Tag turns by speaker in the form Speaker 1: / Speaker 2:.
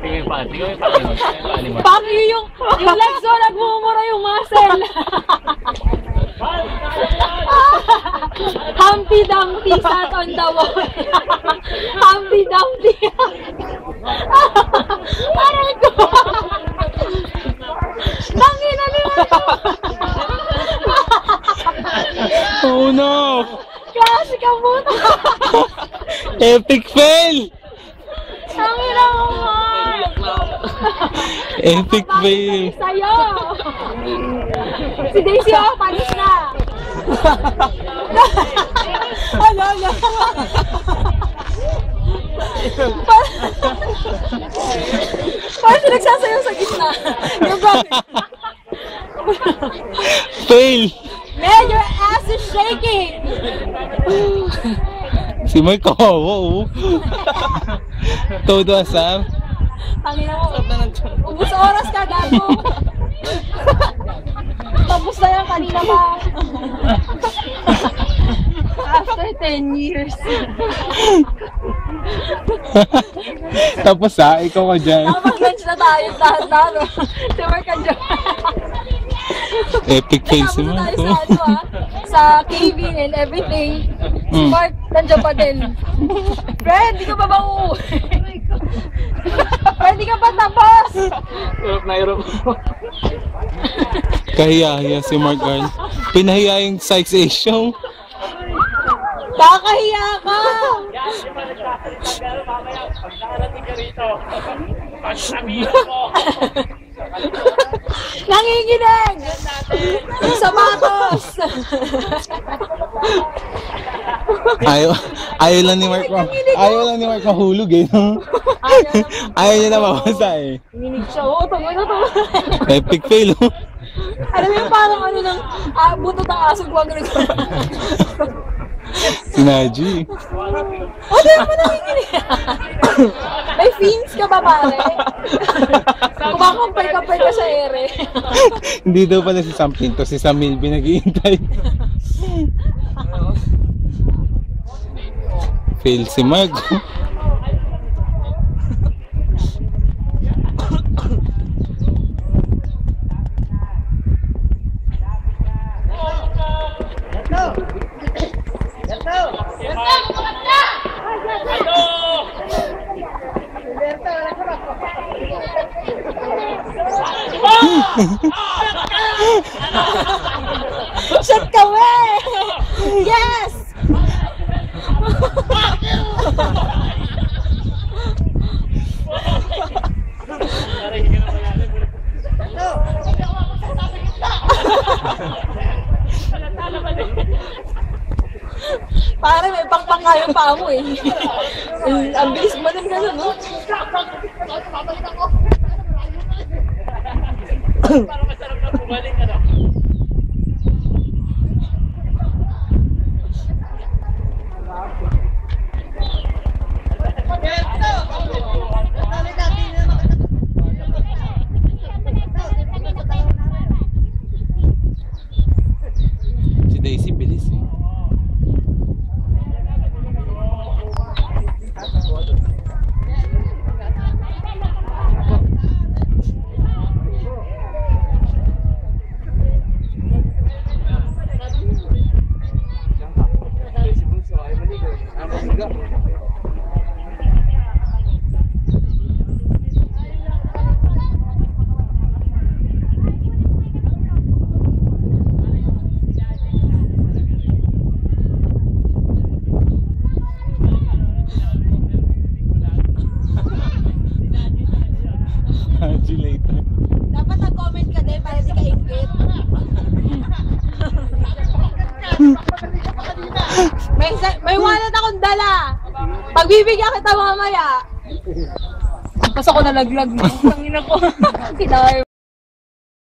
Speaker 1: Tingnan yung paan. Tingnan yung paan mo.
Speaker 2: Pangyo yung legs mo, nagmumura yung muscle. Humpty Dumpty sat on the wall. Humpty Dumpty. Aray ko. Tangina naman ito.
Speaker 3: Oh no!
Speaker 2: Klase ka muna.
Speaker 3: Epic fail!
Speaker 2: Tangina mo nga.
Speaker 3: Epic fail!
Speaker 2: Sa'yo. Si Daisy, oh, panis na. Ala. Parang siya nagsasayaw sa gitna. Yung brother.
Speaker 3: Fail!
Speaker 2: Man, your ass is shaking.
Speaker 3: Si Mark, wow! Todo asam.
Speaker 2: Tangina mo. Ubus oras ka, gago. Tapos na yan kanina pa. After 10 years.
Speaker 3: Tapos ikaw ka dyan.
Speaker 2: Tapos bench na tayo lahat na, no? Si Mark ka dyan.
Speaker 3: Epic fail si
Speaker 2: Tapos na
Speaker 3: Mark.
Speaker 2: tayo sa ano, sa caving and everything. Si Mark, nandiyan pa din. Fred, di ka pa ba uuwi? Fred, di ka pa tapos?
Speaker 1: Hirap.
Speaker 3: Kahiya si Mark Arn. Pinahiya yung size A show.
Speaker 2: Kakahiya ka!
Speaker 1: Mamaya, pag nakarating ka rito, pagsabihin ko.
Speaker 2: Nanginginig! Sapatos!
Speaker 3: Ayaw lang ni Mark mahulog eh. Ayaw niya na mabasa eh.
Speaker 2: Nanginginig siya. Oo, tungkol na to.
Speaker 3: Epic fail oh.
Speaker 2: Alam mo yung parang ano ng butot ng aso ko.
Speaker 3: Si Naji.
Speaker 2: O, di mo nanginginig. May fins ka ba, pare? Kumakampay-kampay ka sa ere.
Speaker 3: Hindi daw pala si Sam Pinto, si Sam Milby naghihintay. Fail si Mark.
Speaker 2: Shot ka, we! Yes! Pare, may pangpang kayo pa mo eh. Ang bilis mo din ka no?
Speaker 1: Para masarap na bumalik, ano?
Speaker 3: Si Daisy bilis eh. Later.
Speaker 2: Dapat nag-comment ka din para di ka ingit. May wallet akong dala. Pagbibigyan kita mamaya. Pas ako nalaglag mo. Tangina ko. Kinay